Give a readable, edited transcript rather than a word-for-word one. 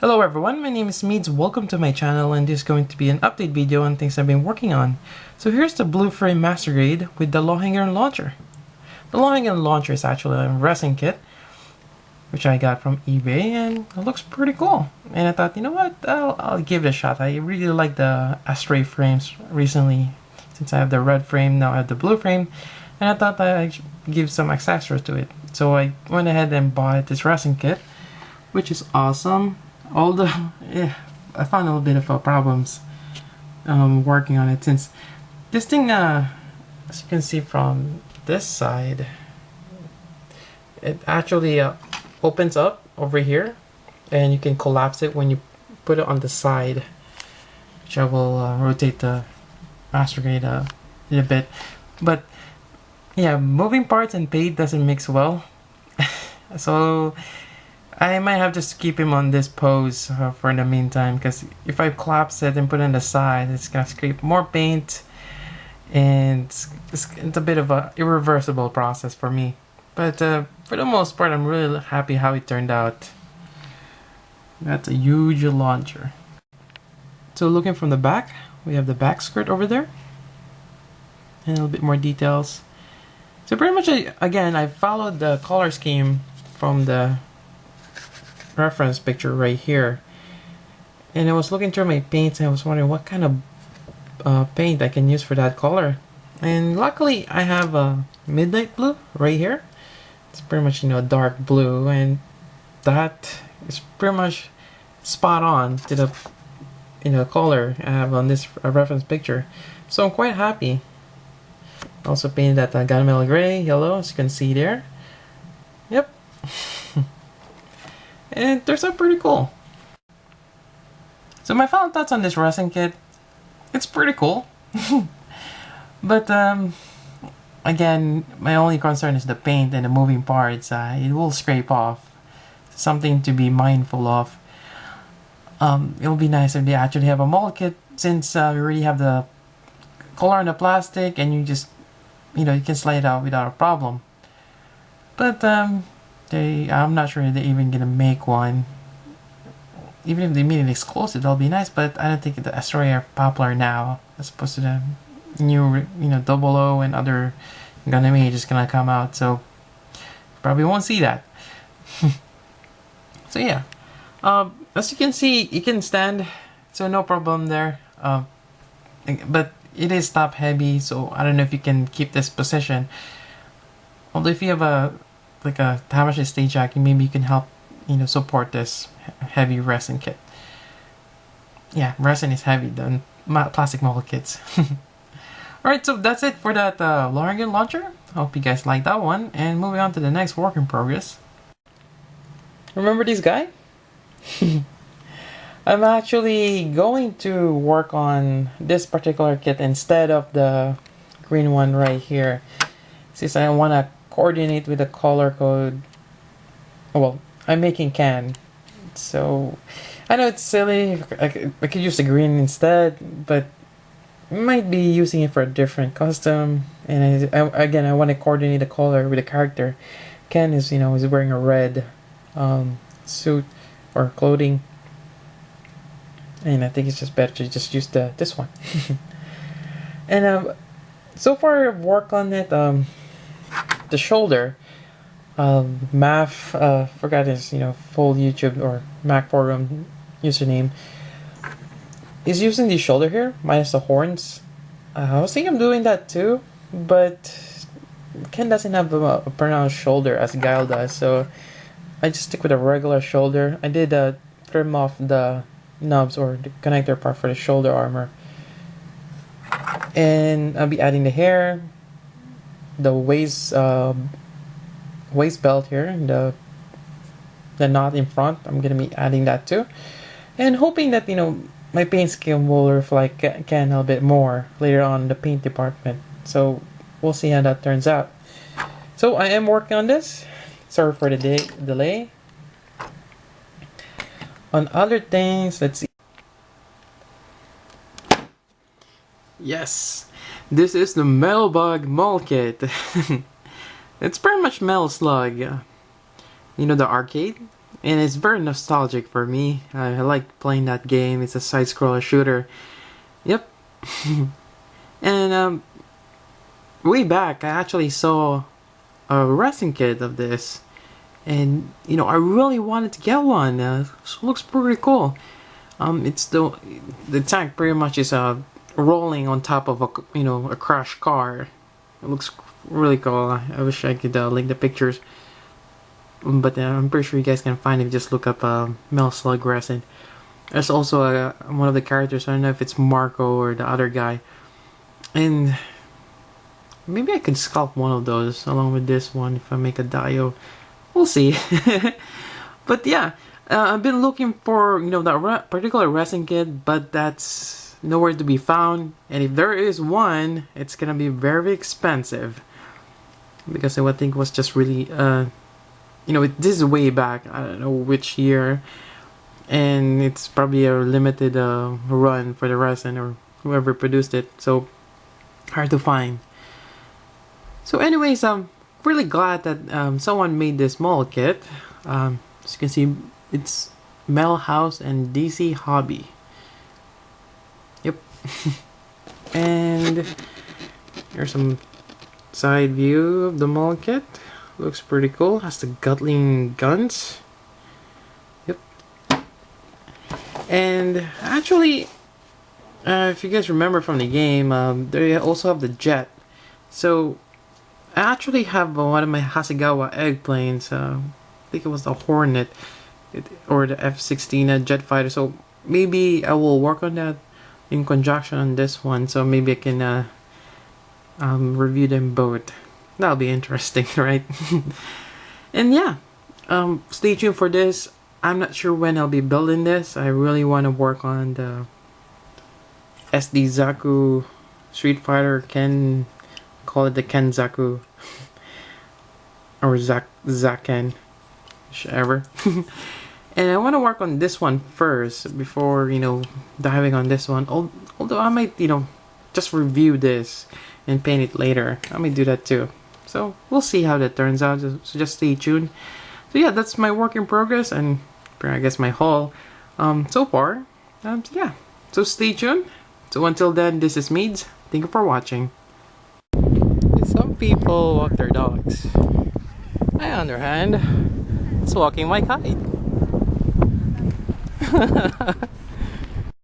Hello everyone, my name is Mead. Welcome to my channel, and this is going to be an update video on things I've been working on. So here's the blue frame master grade with the Lohengrin launcher. The Lohengrin launcher is actually a resin kit which I got from eBay, and it looks pretty cool. And I thought, you know what, I'll give it a shot. I really like the astray frames recently. Since I have the red frame, now I have the blue frame, and I thought that I'd give some accessories to it. So I went ahead and bought this resin kit, which is awesome. Although, yeah, I found a little bit of problems working on it, since this thing, as you can see from this side, it actually opens up over here, and you can collapse it when you put it on the side, which I will rotate the master grade a little bit. But yeah, moving parts and paint doesn't mix well, so I might have to keep him on this pose for the meantime, because if I collapse it and put it on the side, it's gonna scrape more paint, and it's a bit of a irreversible process for me. But for the most part, I'm really happy how it turned out. That's a huge launcher. So looking from the back, we have the back skirt over there, and a little bit more details. So pretty much, again, I followed the color scheme from the reference picture right here, and I was looking through my paints, and I was wondering what kind of paint I can use for that color. And luckily I have a midnight blue right here. It's pretty much, dark blue, and that is pretty much spot on to the color I have on this reference picture. So I'm quite happy. Also painted that gunmetal gray, yellow, as you can see there. Yep. And it turns out pretty cool. So my final thoughts on this resin kit, it's pretty cool. But again, my only concern is the paint and the moving parts. It will scrape off. Something to be mindful of. It would be nice if they actually have a mold kit, since we already have the color on the plastic, and you just, you can slide it out without a problem. But I'm not sure if they're even gonna make one. Even if they made it exclusive, that'll be nice, but I don't think the Astoria are popular now, as opposed to the new, Double O and other Gundam Age is gonna come out, so probably won't see that. So yeah, as you can see, you can stand, so no problem there. But it is top heavy, so I don't know if you can keep this position. Although if you have a Tamashii stage jack, maybe you can help, support this heavy resin kit. Yeah, resin is heavy than plastic mold kits. Alright, so that's it for that Lohengrin launcher. Hope you guys like that one, and moving on to the next work in progress. Remember this guy? I'm actually going to work on this particular kit instead of the green one right here, since I want to coordinate with the color code. Well, I'm making can, so I know it's silly. I could use the green instead, but I might be using it for a different custom. And again, I want to coordinate the color with the character. Ken is, is wearing a red suit or clothing, and I think it's just better to just use this one. And so far I've worked on it. The shoulder, Math forgot his full YouTube or Mac forum username, is using the shoulder here minus the horns. I was thinking of doing that too, but Ken doesn't have a pronounced shoulder as Guile does, so I just stick with a regular shoulder. I did trim off the knobs or the connector part for the shoulder armor, and I'll be adding the hair, the waist belt here, and the knot in front. I'm gonna be adding that too, and hoping that my paint scheme will reflect Ken a little bit more later on in the paint department. So we'll see how that turns out. So I am working on this. Sorry for the delay. On other things, let's see. Yes, this is the Metal Bug mold kit. It's pretty much Metal Slug. The arcade? and it's very nostalgic for me. I like playing that game. It's a side-scroller shooter. Yep. And way back, I actually saw a resin kit of this, and you know, I really wanted to get one. So it looks pretty cool. It's the tank pretty much is rolling on top of a crashed car. It looks really cool. I wish I could link the pictures, but I'm pretty sure you guys can find it. Just look up Metal Slug resin. There's also one of the characters. I don't know if it's Marco or the other guy, and maybe I could sculpt one of those along with this one if I make a Dio. We'll see. But yeah, I've been looking for that particular resin kit, but that's nowhere to be found. And if there is one, it's gonna be very expensive because I would think it was just really this is way back. I don't know which year, and it's probably a limited run for the resin or whoever produced it. So hard to find. So anyways, I'm really glad that someone made this mold kit. As you can see, it's Metal House and DC Hobby. Yep. And here's some side view of the mold kit. Looks pretty cool. Has the Gatling guns. Yep. And actually, if you guys remember from the game, they also have the jet. So I actually have one of my Hasegawa egg planes. I think it was the Hornet or the F-16 jet fighter. So maybe I will work on that in conjunction on this one. So maybe I can review them both. That'll be interesting, right? And yeah, stay tuned for this. I'm not sure when I'll be building this. I really want to work on the SD Zaku Street Fighter Ken. Call it the Kenzaku or Zaken, whichever. And I want to work on this one first before diving on this one. Although I might just review this and paint it later. I might do that too. So we'll see how that turns out. So just stay tuned. So yeah, that's my work in progress and I guess my haul so far. Yeah. So stay tuned. So until then, this is Mead. Thank you for watching. Some people walk their dogs. I, on the other hand, is walking my kite.